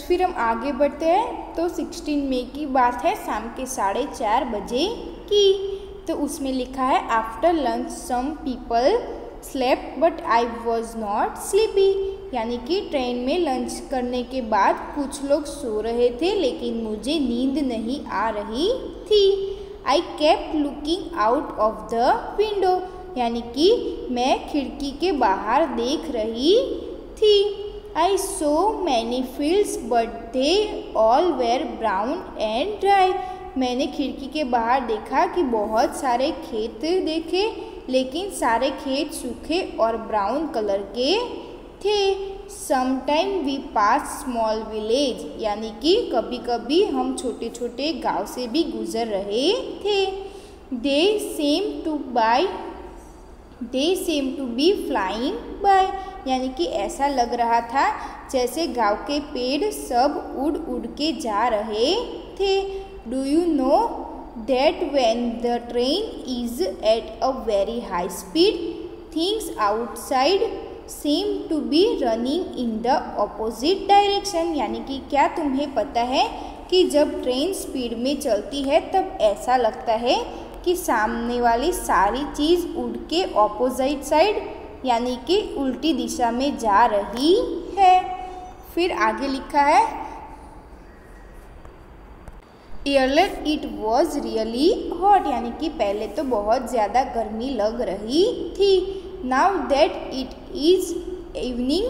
फिर हम आगे बढ़ते हैं। तो 16 मई की बात है, शाम के 4:30 बजे की। तो उसमें लिखा है after lunch some people slept but I was not sleepy, यानी कि ट्रेन में लंच करने के बाद कुछ लोग सो रहे थे लेकिन मुझे नींद नहीं आ रही थी। I kept looking out of the window, यानी कि मैं खिड़की के बाहर देख रही थी। I saw many fields but they all were brown and dry, मैंने खिड़की के बाहर देखा कि बहुत सारे खेत देखे लेकिन सारे खेत सूखे और ब्राउन कलर के थे। Sometime we pass small village, यानी कि कभी कभी हम छोटे छोटे गांव से भी गुजर रहे थे। They seem to be flying by, यानी कि ऐसा लग रहा था जैसे गांव के पेड़ सब उड़ उड़ के जा रहे थे। Do you know that when the train is at a very high speed, things outside seem to be running in the opposite direction, यानी कि क्या तुम्हें पता है कि जब ट्रेन स्पीड में चलती है तब ऐसा लगता है कि सामने वाली सारी चीज़ उड़ के ऑपोजिट साइड यानी कि उल्टी दिशा में जा रही है। फिर आगे लिखा है Earlier it was really hot, यानी कि पहले तो बहुत ज़्यादा गर्मी लग रही थी। Now that it is evening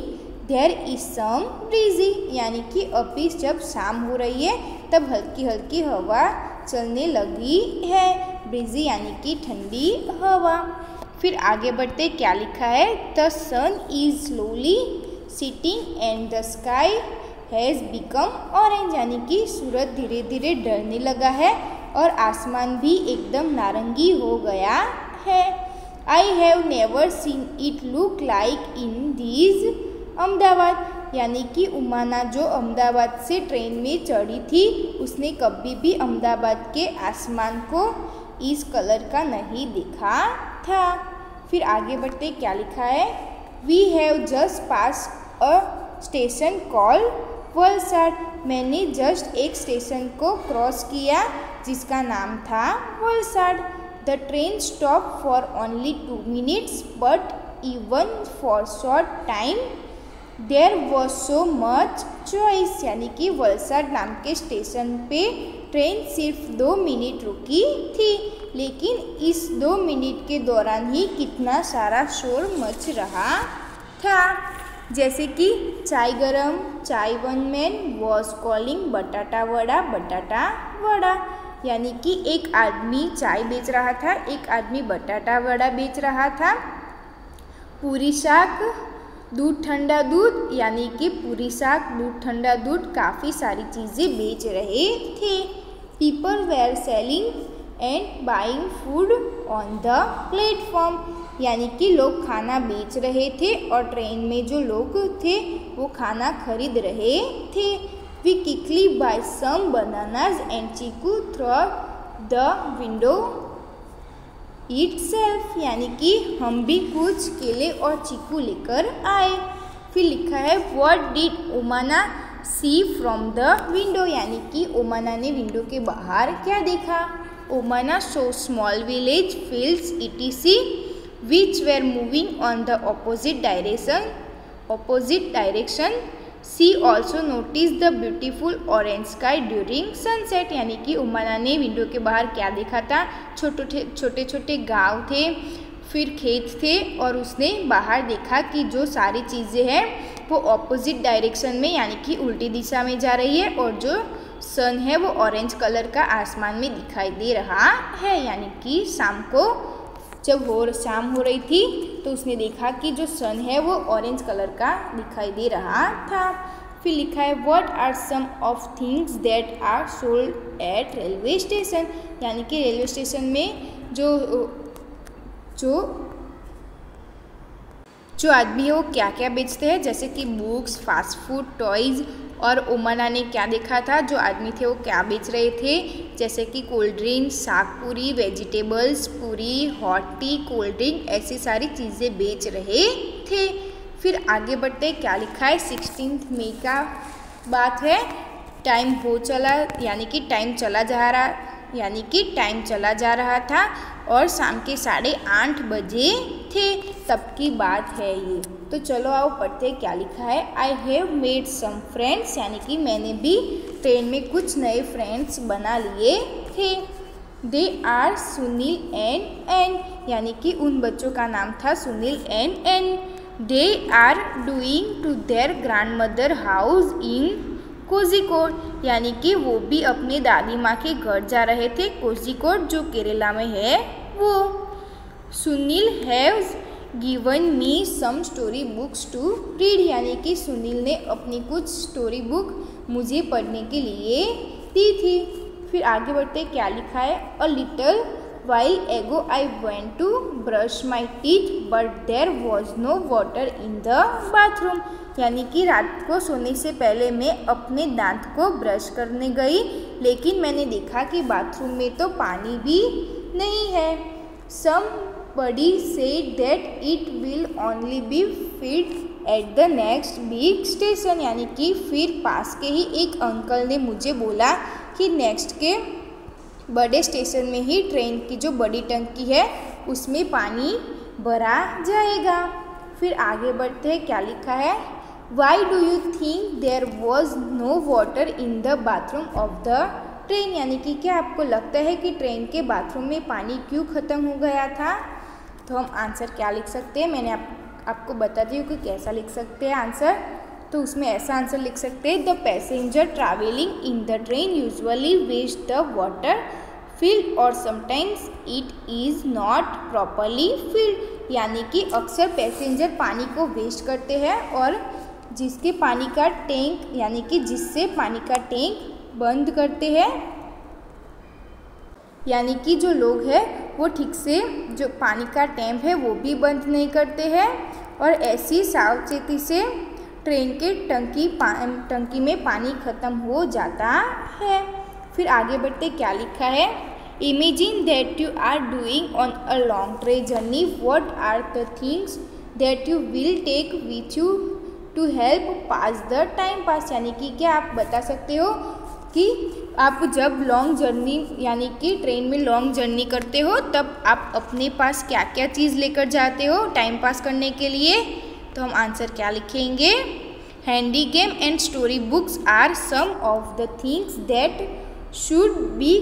there is some breezy, यानी कि अभी जब शाम हो रही है तब हल्की हल्की हवा चलने लगी है। ब्रीजी यानी कि ठंडी हवा। फिर आगे बढ़ते क्या लिखा है, the sun is slowly setting and the sky has become orange, यानी कि सूरज धीरे धीरे ढलने लगा है और आसमान भी एकदम नारंगी हो गया है। I have never seen it look like in these Ahmedabad, यानी कि उमाना जो अहमदाबाद से ट्रेन में चढ़ी थी उसने कभी भी अहमदाबाद के आसमान को इस कलर का नहीं देखा था। फिर आगे बढ़ते क्या लिखा है, we have just pass a station called Valsad, मैंने जस्ट एक स्टेशन को क्रॉस किया जिसका नाम था Valsad. The train stop for only 2 minutes but even for short time there was so much choice, यानी कि वलसाड नाम के स्टेशन पे ट्रेन सिर्फ 2 मिनट रुकी थी लेकिन इस 2 मिनट के दौरान ही कितना सारा शोर मच रहा था। जैसे कि चाय गरम, चाय वन मैन वॉज कॉलिंग बटाटा वड़ा, यानी कि एक आदमी चाय बेच रहा था, एक आदमी बटाटा वड़ा बेच रहा था। पूरी शाक दूध ठंडा दूध, यानी कि पूरी शाक दूध ठंडा दूध काफ़ी सारी चीज़ें बेच रहे थे। People were selling and buying food on the platform, यानी कि लोग खाना बेच रहे थे और ट्रेन में जो लोग थे वो खाना खरीद रहे थे। We quickly buy some bananas and chikoo through the window itself, यानी कि हम भी कुछ केले और चीकू लेकर आए। फिर लिखा है what did Omana see from the window, यानी कि ओमाना ने विंडो के बाहर क्या देखा। Omana saw small village fields etc which were moving on the opposite direction. She also noticed the beautiful orange sky during sunset, यानी कि उमाना ने विंडो के बाहर क्या देखा था, छोटे छोटे गांव थे, फिर खेत थे और उसने बाहर देखा कि जो सारी चीज़ें हैं वो ऑपोजिट डायरेक्शन में यानी कि उल्टी दिशा में जा रही है और जो सन है वो ऑरेंज कलर का आसमान में दिखाई दे रहा है, यानी कि शाम को जब शाम हो रही थी तो उसने देखा कि जो सन है वो ऑरेंज कलर का दिखाई दे रहा था। फिर लिखा है what are some of things that are sold at railway station, यानी कि रेलवे स्टेशन में जो आदमी है वो क्या क्या बेचते हैं, जैसे कि बुक्स, फास्ट फूड, टॉयज़। और ओमाना ने क्या देखा था, जो आदमी थे वो क्या बेच रहे थे, जैसे कि कोल्ड ड्रिंक, साग पूरी, वेजिटेबल्स पूरी, हॉट टी, कोल्ड ड्रिंक, ऐसी सारी चीज़ें बेच रहे थे। फिर आगे बढ़ते क्या लिखा है 16 मई का बात है टाइम हो चला यानी कि टाइम चला जा रहा था और शाम के 8:30 बजे थे, तब की बात है ये। तो चलो आओ पढ़ते क्या लिखा है। I have made some friends यानी कि मैंने भी ट्रेन में कुछ नए फ्रेंड्स बना लिए थे। They are Sunil and Anne यानी कि उन बच्चों का नाम था Sunil and Anne. They are doing to their grand mother house in Kozhikode यानी कि वो भी अपने दादी माँ के घर जा रहे थे, कोझिकोड जो केरला में है वो। Sunil haves given me some story books to read यानी कि सुनील ने अपनी कुछ स्टोरी बुक मुझे पढ़ने के लिए दी थी। फिर आगे बढ़ते क्या लिखा है। A little while ago I went to brush my teeth but there was no water in the bathroom यानी कि रात को सोने से पहले मैं अपने दांत को ब्रश करने गई लेकिन मैंने देखा कि बाथरूम में तो पानी भी नहीं है। Somebody said that it will only be filled at the next big station यानी कि फिर पास के ही एक अंकल ने मुझे बोला कि नेक्स्ट के बड़े स्टेशन में ही ट्रेन की जो बड़ी टंकी है उसमें पानी भरा जाएगा। फिर आगे बढ़ते हैं क्या लिखा है। Why do you think there was no water in the bathroom of the train यानी कि क्या आपको लगता है कि ट्रेन के बाथरूम में पानी क्यों ख़त्म हो गया था। तो हम आंसर क्या लिख सकते हैं, मैंने आपको बता दी हूँ कि कैसा लिख सकते हैं आंसर। तो उसमें ऐसा आंसर लिख सकते हैं the passenger travelling in the train usually waste the water filled और sometimes it is not properly filled यानी कि अक्सर पैसेंजर पानी को वेस्ट करते हैं और जिससे पानी का टैंक बंद करते हैं यानी कि जो लोग हैं वो ठीक से जो पानी का टैंक है वो भी बंद नहीं करते हैं और ऐसी सावचेती से ट्रेन के टंकी में पानी ख़त्म हो जाता है। फिर आगे बढ़ते क्या लिखा है। Imagine that you are doing on a long train journey what are the things that you will take with you to help pass the time pass यानी कि क्या आप बता सकते हो कि आप जब लॉन्ग जर्नी यानी कि ट्रेन में लॉन्ग जर्नी करते हो तब आप अपने पास क्या क्या चीज़ लेकर जाते हो टाइम पास करने के लिए। तो हम आंसर क्या लिखेंगे। Handy game and story books are some of the things that should be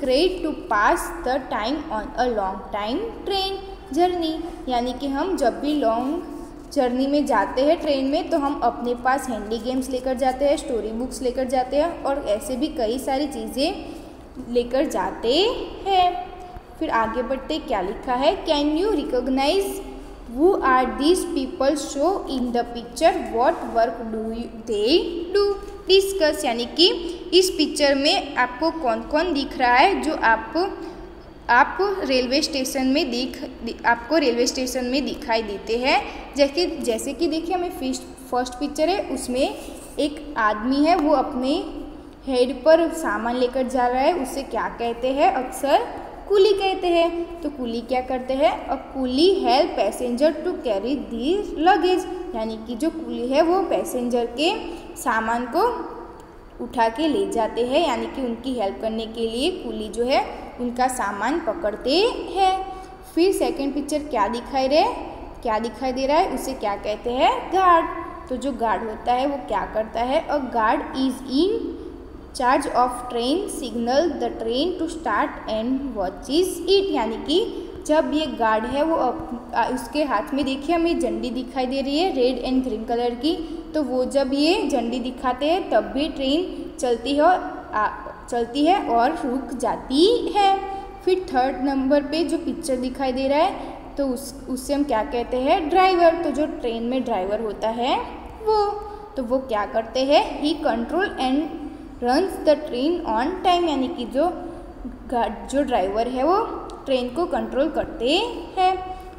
carried to pass the time on a long time train journey यानी कि हम जब भी लॉन्ग जर्नी में जाते हैं ट्रेन में तो हम अपने पास हैंडी गेम्स लेकर जाते हैं, स्टोरी बुक्स लेकर जाते हैं और ऐसे भी कई सारी चीज़ें लेकर जाते हैं। फिर आगे बढ़ते क्या लिखा है। Can you recognise Who are these people show in the picture? What work do they do? Discuss यानी कि इस पिक्चर में आपको कौन कौन दिख रहा है जो आपको रेलवे स्टेशन में दिखाई देते हैं। जैसे कि देखिए हमें फर्स्ट पिक्चर है उसमें एक आदमी है वो अपने हेड पर सामान लेकर जा रहा है, उसे क्या कहते हैं, अक्सर कूली कहते हैं। तो कूली क्या करते हैं, a coolie help passenger to carry the luggage यानी कि जो कूली है वो पैसेंजर के सामान को उठा के ले जाते हैं यानी कि उनकी हेल्प करने के लिए कूली जो है उनका सामान पकड़ते हैं। फिर सेकंड पिक्चर क्या दिखाई दे रहा है, उसे क्या कहते हैं, गार्ड। तो जो गार्ड होता है वो क्या करता है, a guard is in charge of train signal the train to start and watches it यानी कि जब ये गार्ड है वो उसके हाथ में देखिए हमें झंडी दिखाई दे रही है रेड एंड ग्रीन कलर की। तो वो जब ये झंडी दिखाते हैं तब भी ट्रेन चलती है और रुक जाती है। फिर थर्ड नंबर पे जो पिक्चर दिखाई दे रहा है तो उससे हम क्या कहते हैं, ड्राइवर। तो जो ट्रेन में ड्राइवर होता है वो क्या करते हैं, he control and runs the train on time यानी कि जो ड्राइवर है वो ट्रेन को कंट्रोल करते हैं।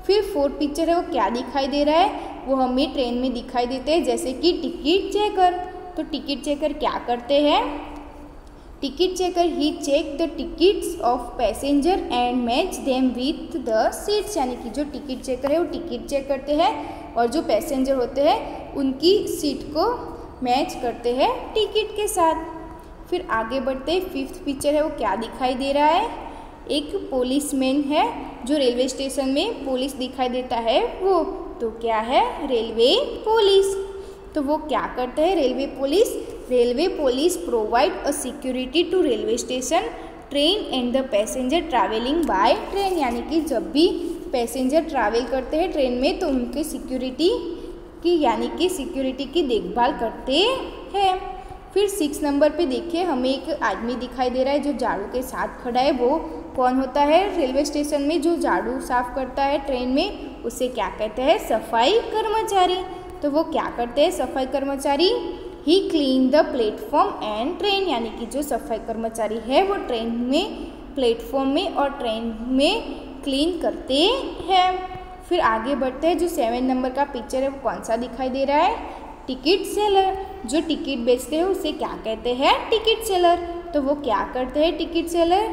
फिर फोर्थ पिक्चर है वो क्या दिखाई दे रहा है, वो हमें ट्रेन में दिखाई देते हैं जैसे कि टिकट चेकर। तो टिकट चेकर क्या करते हैं, ticket checker he check the tickets of passenger and match them with the seats यानी कि जो टिकट चेकर है वो टिकट चेक करते हैं और जो पैसेंजर होते हैं उनकी सीट को मैच करते हैं टिकट के साथ। फिर आगे बढ़ते हैं, फिफ्थ पिक्चर है वो क्या दिखाई दे रहा है, एक पुलिसमैन है जो रेलवे स्टेशन में पुलिस दिखाई देता है वो, तो क्या है, रेलवे पुलिस। तो वो क्या करता है railway police provide a security to railway station, train and the passenger travelling by train, यानी कि जब भी पैसेंजर ट्रैवल करते हैं ट्रेन में तो उनके सिक्योरिटी की देखभाल करते हैं। फिर 6 नंबर पे देखिए, हमें एक आदमी दिखाई दे रहा है जो झाड़ू के साथ खड़ा है। वो कौन होता है, रेलवे स्टेशन में जो झाड़ू साफ करता है ट्रेन में, उसे क्या कहते हैं, सफाई कर्मचारी। तो वो क्या करते हैं सफाई कर्मचारी, he clean the platform and train, यानी कि जो सफाई कर्मचारी है वो ट्रेन में, प्लेटफॉर्म में और ट्रेन में क्लीन करते हैं। फिर आगे बढ़ते हैं, जो 7 नंबर का पिक्चर है वो कौन सा दिखाई दे रहा है, टिकट सेलर। जो टिकट बेचते हैं उसे क्या कहते हैं, टिकट सेलर। तो वो क्या करते हैं ticket seller,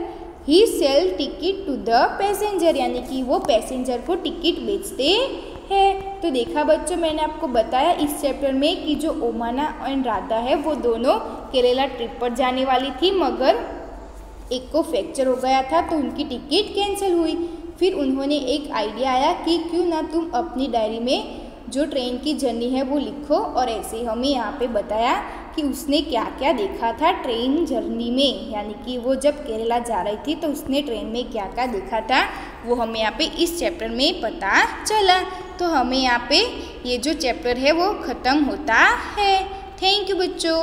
he sell ticket to the passenger, यानी कि वो पैसेंजर को टिकट बेचते हैं। तो देखा बच्चों, मैंने आपको बताया इस चैप्टर में कि जो ओमाना एंड राधा है वो दोनों केरला ट्रिप पर जाने वाली थी, मगर एक को फ्रैक्चर हो गया था तो उनकी टिकट कैंसिल हुई। फिर उन्होंने एक आइडिया आया कि क्यों ना तुम अपनी डायरी में जो ट्रेन की जर्नी है वो लिखो, और ऐसे हमें यहाँ पे बताया कि उसने क्या क्या देखा था ट्रेन जर्नी में, यानी कि वो जब केरला जा रही थी तो उसने ट्रेन में क्या क्या देखा था वो हमें यहाँ पे इस चैप्टर में पता चला। तो हमें यहाँ पे ये जो चैप्टर है वो ख़त्म होता है। थैंक यू बच्चों।